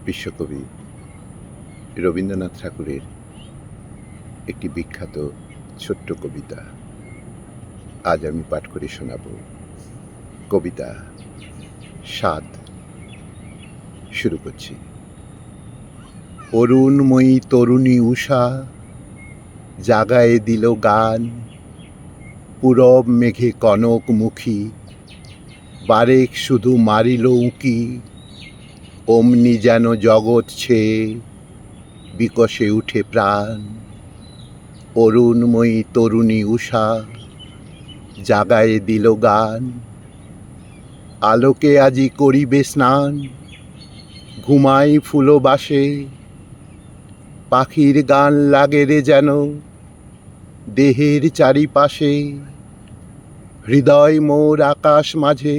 বিশ্বকবি রবীন্দ্রনাথ ঠাকুরের একটি বিখ্যাত ছোট্ট কবিতা আজ আমি পাঠ করে শোনাব। কবিতা স্বাদ। শুরু করছি। অরুণময়ী তরুণী উষা জাগায়ে দিল গান, পূরব মেঘে কনকমুখী বারেক শুধু মারিল উঁকি, অমনি যেন জগৎ ছেয়ে বিকশে উঠে প্রাণ। অরুণময়ী তরুণী উষা জাগায়ে দিল গান, আলোকে আজি করিবে স্নান, ঘুমাই ফুলবাসে, পাখির গান লাগে রে যেন দেহের চারিপাশে। হৃদয় মোর আকাশ মাঝে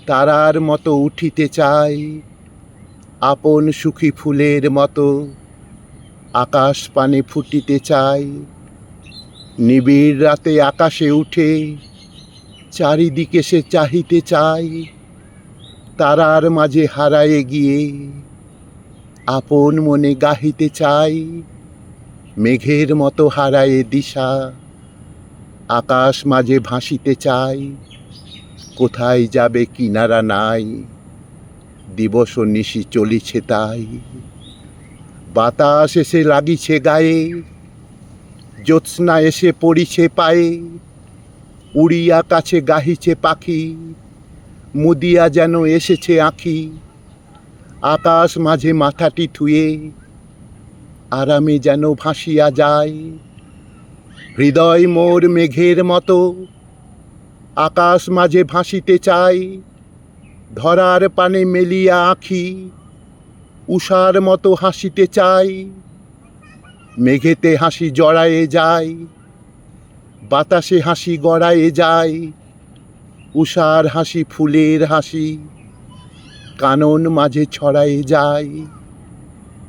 তারার মতো উঠিতে চাই, আপন সুখী ফুলের মতো আকাশ পানে ফুটিতে চাই। নিবিড় রাতে আকাশে উঠে চারিদিকে সে চাহিতে চাই, তারার মাঝে হারায়ে গিয়ে আপন মনে গাহিতে চাই। মেঘের মতো হারায়ে দিশা আকাশ মাঝে ভাসিতে চাই, কোথায় যাবে কিনারা নাই, দিবস নিশি চলিছে তাই। বাতাস এসে লাগিছে গায়ে, জ্যোৎস্না এসে পড়িছে পায়ে, উড়িয়া কাছে গাহিছে পাখি, মুদিয়া যেন এসেছে আঁখি। আকাশ মাঝে মাথাটি থুয়ে আরামে যেন ভাসিয়া যায়। হৃদয় মোর মেঘের মতো আকাশ মাঝে ভাসিতে চাই, ধরার পানে মেলিয়া আঁখি উষার মতো হাসিতে চাই। মেঘেতে হাসি জড়ায়ে যায়, বাতাসে হাসি গড়ায়ে যায়, উষার হাসি ফুলের হাসি কানন মাঝে ছড়ায়ে যায়।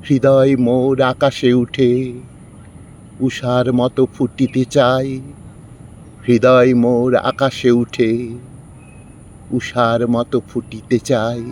হৃদয় মোর আকাশে উঠে উষার মতো ফুটিতে চাই, হৃদয় মোর আকাশে উঠে উষার মতো ফুটিতে চাই।